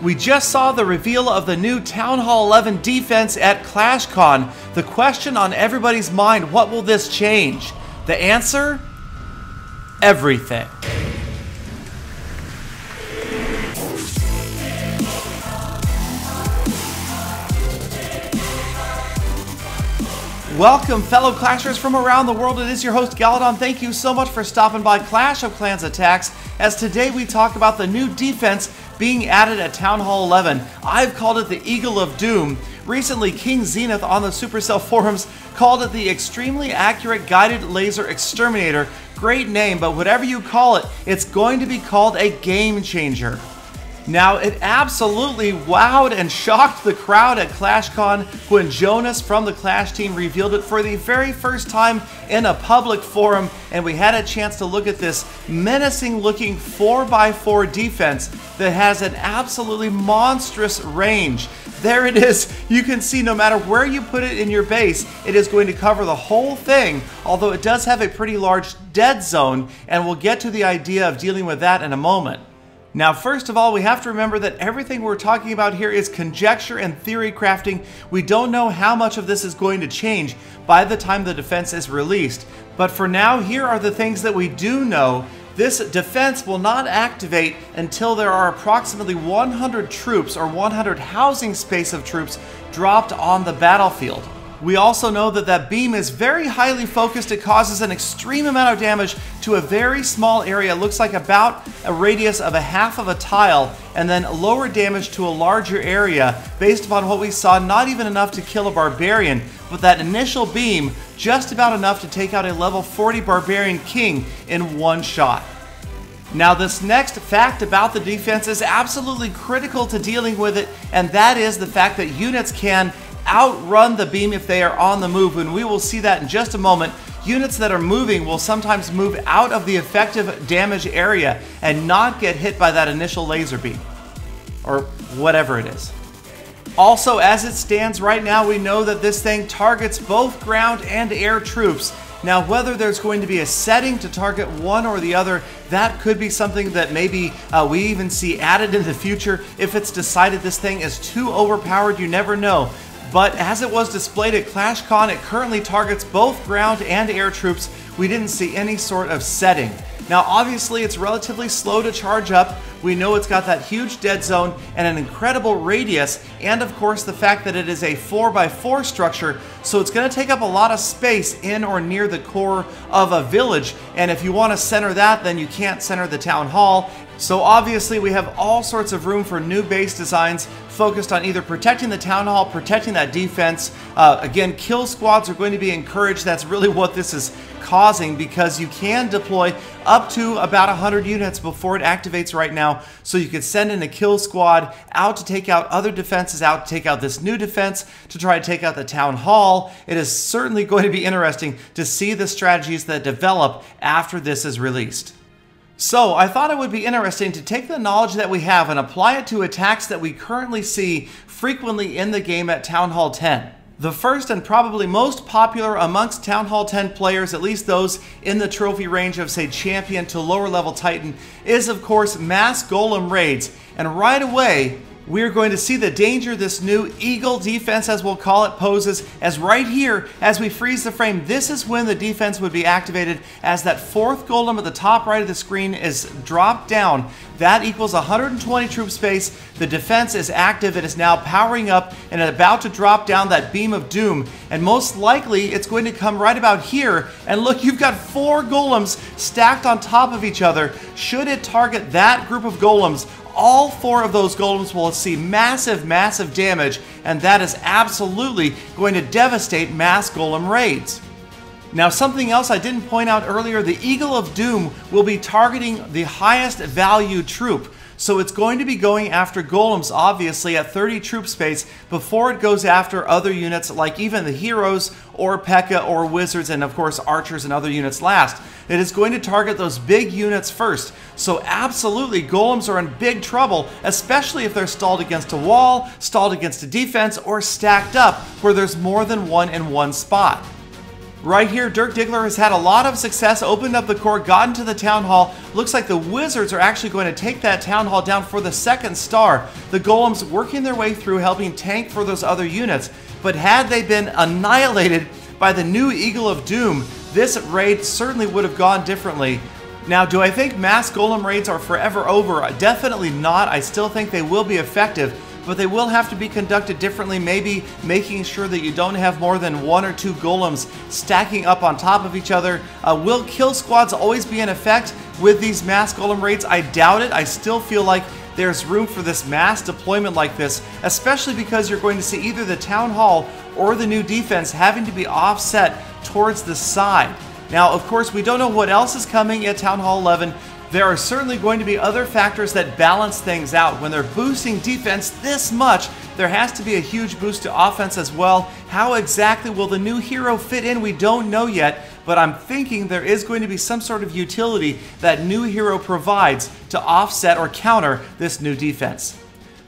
We just saw the reveal of the new Town Hall 11 defense at ClashCon. The question on everybody's mind, what will this change? The answer? Everything. Welcome, fellow Clashers from around the world. It is your host, Galadon. Thank you so much for stopping by Clash of Clans Attacks, as today we talk about the new defense being added at Town Hall 11. I've called it the Eagle of Doom. Recently, King Zenith on the Supercell forums called it the Extremely Accurate Guided Laser Exterminator. Great name, but whatever you call it, it's going to be called a game changer. Now, it absolutely wowed and shocked the crowd at ClashCon when Jonas from the Clash team revealed it for the very first time in a public forum, and we had a chance to look at this menacing-looking 4x4 defense that has an absolutely monstrous range. There it is. You can see no matter where you put it in your base, it is going to cover the whole thing, although it does have a pretty large dead zone, and we'll get to the idea of dealing with that in a moment. Now, first of all, we have to remember that everything we're talking about here is conjecture and theory crafting. We don't know how much of this is going to change by the time the defense is released. But for now, here are the things that we do know. This defense will not activate until there are approximately 100 troops or 100 housing space of troops dropped on the battlefield. We also know that that beam is very highly focused. It causes an extreme amount of damage to a very small area. It looks like about a radius of a half of a tile, and then lower damage to a larger area. Based upon what we saw, not even enough to kill a Barbarian, but that initial beam just about enough to take out a level 40 Barbarian King in one shot. Now, this next fact about the defense is absolutely critical to dealing with it, and that is the fact that units can outrun the beam if they are on the move, and we will see that in just a moment. Units that are moving will sometimes move out of the effective damage area and not get hit by that initial laser beam, or whatever it is. Also, as it stands right now, we know that this thing targets both ground and air troops. Now, whether there's going to be a setting to target one or the other, that could be something that maybe we even see added in the future. If it's decided this thing is too overpowered, you never know. But as it was displayed at ClashCon, it currently targets both ground and air troops. We didn't see any sort of setting. Now, obviously, it's relatively slow to charge up. We know it's got that huge dead zone and an incredible radius, and of course the fact that it is a 4x4 structure, so it's going to take up a lot of space in or near the core of a village, and if you want to center that, then you can't center the town hall. So obviously we have all sorts of room for new base designs focused on either protecting the town hall, protecting that defense. Again, kill squads are going to be encouraged. That's really what this is causing, because you can deploy up to about 100 units before it activates right now. So you could send in a kill squad out to take out other defenses, out to take out this new defense, to try to take out the town hall. It is certainly going to be interesting to see the strategies that develop after this is released. So I thought it would be interesting to take the knowledge that we have and apply it to attacks that we currently see frequently in the game at Town Hall 10. The first and probably most popular amongst Town Hall 10 players, at least those in the trophy range of, say, Champion to lower level Titan, is of course mass golem raids. And right away, we're going to see the danger this new Eagle defense, as we'll call it, poses, as right here, as we freeze the frame, this is when the defense would be activated, as that fourth golem at the top right of the screen is dropped down. That equals 120 troop space. The defense is active. It is now powering up and about to drop down that beam of doom. And most likely, it's going to come right about here. And look, you've got 4 golems stacked on top of each other. Should it target that group of golems, all 4 of those golems will see massive, massive damage, and that is absolutely going to devastate mass golem raids. Now, something else I didn't point out earlier, the Eagle of Doom will be targeting the highest value troop. So it's going to be going after golems, obviously, at 30 troop space before it goes after other units like even the heroes or P.E.K.K.A. or wizards, and of course archers and other units last. It is going to target those big units first. So absolutely, golems are in big trouble, especially if they're stalled against a wall, stalled against a defense, or stacked up where there's more than one in one spot. Right here, Dirk Diggler has had a lot of success, opened up the core, gotten to the Town Hall. Looks like the Wizards are actually going to take that Town Hall down for the second star. The Golems working their way through, helping tank for those other units. But had they been annihilated by the new Eagle of Doom, this raid certainly would have gone differently. Now, do I think mass Golem raids are forever over? Definitely not. I still think they will be effective, but they will have to be conducted differently, maybe making sure that you don't have more than 1 or 2 golems stacking up on top of each other. Will kill squads always be in effect with these mass golem raids? I doubt it. I still feel like there's room for this mass deployment like this, especially because you're going to see either the Town Hall or the new defense having to be offset towards the side. Now, of course, we don't know what else is coming at Town Hall 11. There are certainly going to be other factors that balance things out. When they're boosting defense this much, there has to be a huge boost to offense as well. How exactly will the new hero fit in? We don't know yet, but I'm thinking there is going to be some sort of utility that new hero provides to offset or counter this new defense.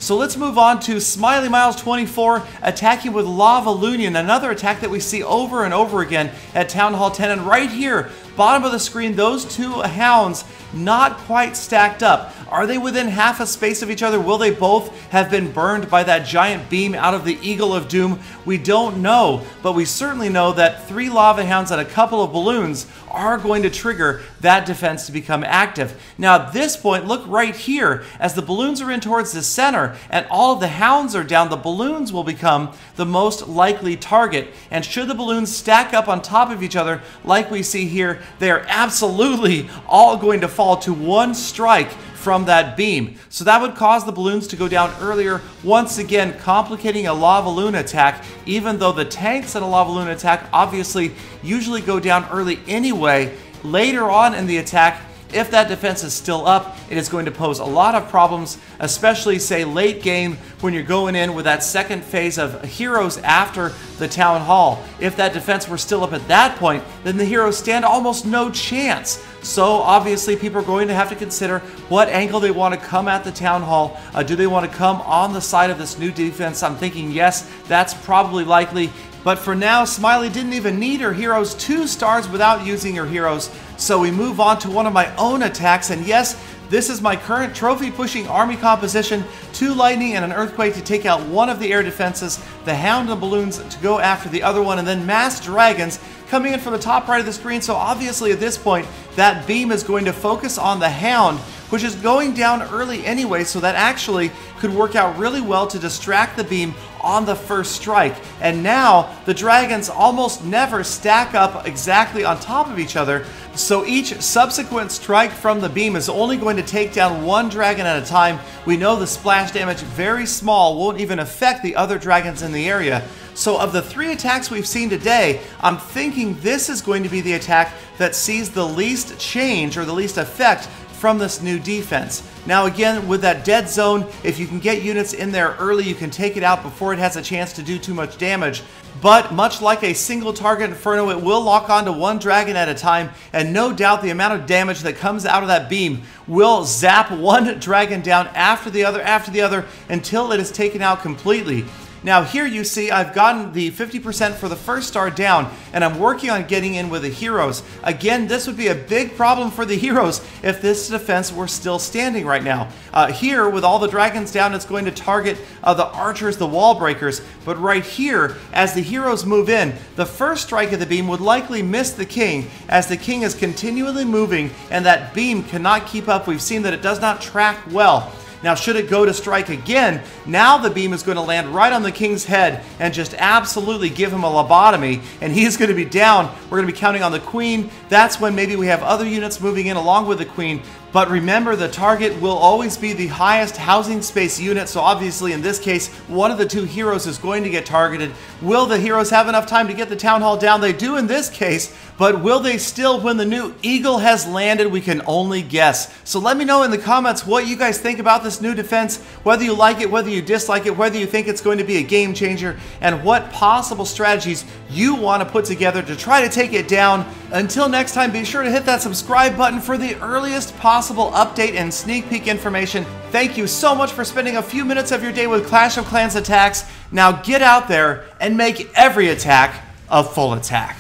So let's move on to Smiley Miles 24 attacking with lavaloon, another attack that we see over and over again at Town Hall 10. And right here, bottom of the screen, those 2 hounds not quite stacked up. Are they within half a space of each other? Will they both have been burned by that giant beam out of the Eagle of Doom? We don't know, but we certainly know that 3 lava hounds and a couple of balloons are going to trigger that defense to become active. Now at this point, look right here, as the balloons are in towards the center and all of the hounds are down, the balloons will become the most likely target. And should the balloons stack up on top of each other like we see here, they are absolutely all going to fall to 1 strike from that beam. So that would cause the balloons to go down earlier, once again complicating a lavaloon attack, even though the tanks in a lavaloon attack obviously usually go down early anyway. Later on in the attack, if that defense is still up, it is going to pose a lot of problems, especially say late game when you're going in with that second phase of heroes after the Town Hall. If that defense were still up at that point, then the heroes stand almost no chance. So obviously people are going to have to consider what angle they want to come at the Town Hall. Do they want to come on the side of this new defense? I'm thinking yes, that's probably likely. But for now, Smiley didn't even need her heroes 2 stars without using her heroes. So we move on to one of my own attacks, and yes, this is my current trophy-pushing army composition. 2 lightning and an earthquake to take out one of the air defenses, the hound and balloons to go after the other one, and then mass dragons coming in from the top right of the screen. So obviously at this point, that beam is going to focus on the hound, which is going down early anyway, so that actually could work out really well to distract the beam on the first strike. And now the dragons almost never stack up exactly on top of each other, so each subsequent strike from the beam is only going to take down 1 dragon at a time. We know the splash damage, very small, won't even affect the other dragons in the area. So of the 3 attacks we've seen today, I'm thinking this is going to be the attack that sees the least change or the least effect from this new defense. Now again, with that dead zone, if you can get units in there early, you can take it out before it has a chance to do too much damage. But much like a single target Inferno, it will lock onto 1 dragon at a time, and no doubt the amount of damage that comes out of that beam will zap 1 dragon down after the other until it is taken out completely. Now here you see I've gotten the 50% for the first star down, and I'm working on getting in with the heroes. Again, this would be a big problem for the heroes if this defense were still standing right now. Here, with all the dragons down, it's going to target the archers, the wall breakers. But right here, as the heroes move in, the first strike of the beam would likely miss the king, as the king is continually moving and that beam cannot keep up. We've seen that it does not track well. Now, should it go to strike again, now the beam is going to land right on the king's head and just absolutely give him a lobotomy, and he's going to be down. We're going to be counting on the queen. That's when maybe we have other units moving in along with the queen. But remember, the target will always be the highest housing space unit, so obviously in this case, one of the 2 heroes is going to get targeted. Will the heroes have enough time to get the town hall down? They do in this case, but will they still when the new eagle has landed? We can only guess. So let me know in the comments what you guys think about this new defense, whether you like it, whether you dislike it, whether you think it's going to be a game changer, and what possible strategies you want to put together to try to take it down. Until next time, be sure to hit that subscribe button for the earliest possible update and sneak peek information. Thank you so much for spending a few minutes of your day with Clash of Clans attacks. Now get out there and make every attack a full attack.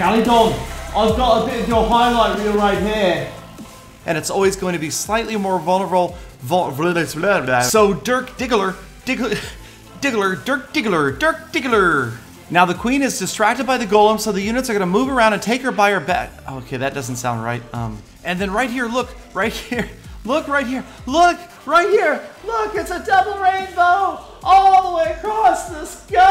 Galadon, I've got a bit of your highlight reel right here. And it's always going to be slightly more vulnerable. So Dirk Diggler, Dirk Diggler. Now the queen is distracted by the golem, so the units are going to move around and take her by her back. Okay, that doesn't sound right. And then right here, look, right here. Look right here. Look right here. Look, it's a double rainbow all the way across the sky.